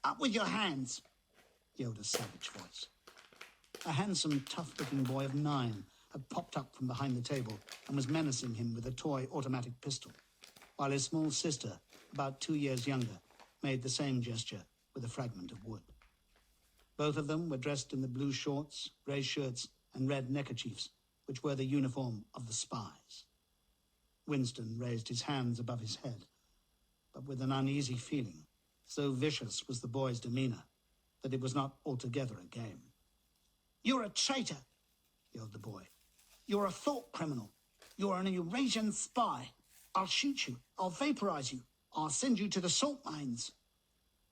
Up with your hands, yelled a savage voice. A handsome, tough-looking boy of 9 had popped up from behind the table and was menacing him with a toy automatic pistol, while his small sister, about 2 years younger, made the same gesture with a fragment of wood. Both of them were dressed in the blue shorts, grey shirts, and red neckerchiefs, which were the uniform of the spies. Winston raised his hands above his head, but with an uneasy feeling. So vicious was the boy's demeanour that it was not altogether a game. "You're a traitor," yelled the boy. "You're a thought criminal. You're an Eurasian spy. I'll shoot you. I'll vaporize you. I'll send you to the salt mines."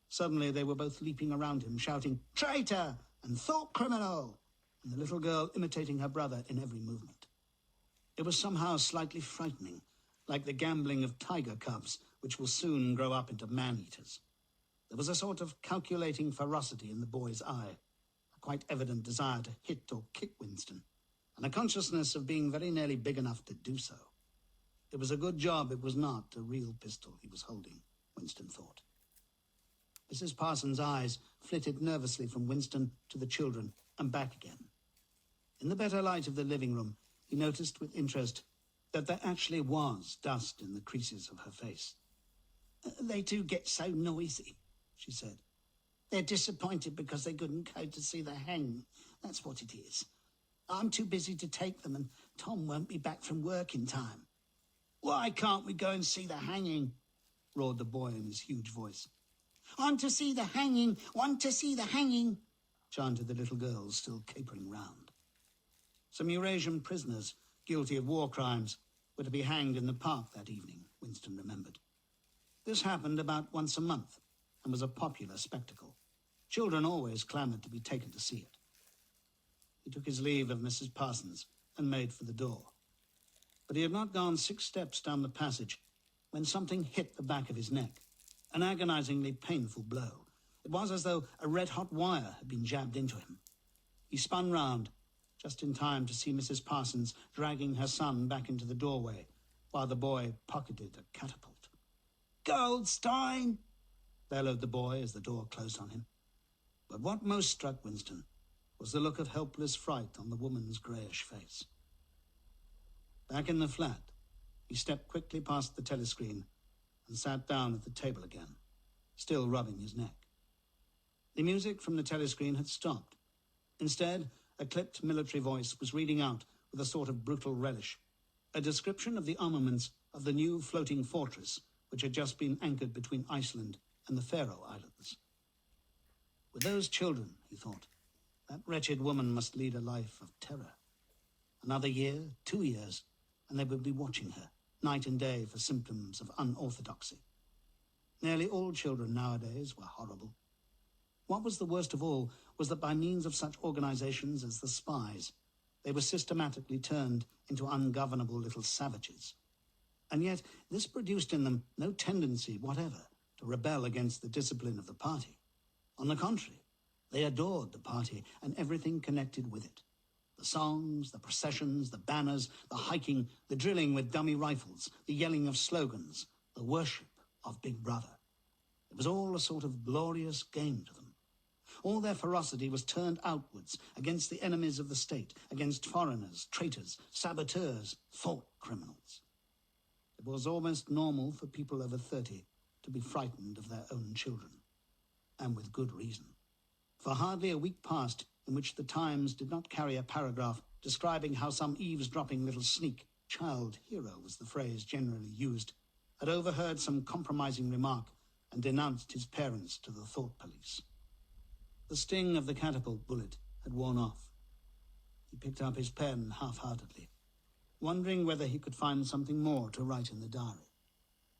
Suddenly they were both leaping around him, shouting, "Traitor!" and "Thought criminal!" and the little girl imitating her brother in every movement. It was somehow slightly frightening, like the gambling of tiger cubs, which will soon grow up into man-eaters. There was a sort of calculating ferocity in the boy's eye, a quite evident desire to hit or kick Winston, and a consciousness of being very nearly big enough to do so. It was a good job it was not a real pistol he was holding, Winston thought. Mrs. Parsons' eyes flitted nervously from Winston to the children and back again. In the better light of the living room, he noticed with interest that there actually was dust in the creases of her face. "They do get so noisy," she said. "They're disappointed because they couldn't go to see the hanging. That's what it is. I'm too busy to take them, and Tom won't be back from work in time." "Why can't we go and see the hanging?" roared the boy in his huge voice. "Want to see the hanging, want to see the hanging," chanted the little girls, still capering round. Some Eurasian prisoners, guilty of war crimes, were to be hanged in the park that evening, Winston remembered. This happened about once a month, and was a popular spectacle. Children always clamoured to be taken to see it. He took his leave of Mrs. Parsons and made for the door. But he had not gone 6 steps down the passage when something hit the back of his neck, an agonizingly painful blow. It was as though a red-hot wire had been jabbed into him. He spun round, just in time to see Mrs. Parsons dragging her son back into the doorway, while the boy pocketed a catapult. "Goldstein!" bellowed the boy as the door closed on him. But what most struck Winston was the look of helpless fright on the woman's greyish face. Back in the flat, he stepped quickly past the telescreen and sat down at the table again, still rubbing his neck. The music from the telescreen had stopped. Instead, a clipped military voice was reading out, with a sort of brutal relish, a description of the armaments of the new floating fortress which had just been anchored between Iceland and the Faroe Islands. With those children, he thought, that wretched woman must lead a life of terror. Another year, 2 years, and they would be watching her, night and day, for symptoms of unorthodoxy. Nearly all children nowadays were horrible. What was the worst of all was that by means of such organizations as the spies, they were systematically turned into ungovernable little savages. And yet this produced in them no tendency whatever to rebel against the discipline of the party. On the contrary, they adored the party and everything connected with it. The songs, the processions, the banners, the hiking, the drilling with dummy rifles, the yelling of slogans, the worship of Big Brother. It was all a sort of glorious game to them. All their ferocity was turned outwards against the enemies of the state, against foreigners, traitors, saboteurs, thought criminals. It was almost normal for people over 30 to be frightened of their own children, and with good reason. For hardly a week passed in which the Times did not carry a paragraph describing how some eavesdropping little sneak, child hero was the phrase generally used, had overheard some compromising remark and denounced his parents to the thought police. The sting of the catapult bullet had worn off. He picked up his pen half-heartedly, wondering whether he could find something more to write in the diary.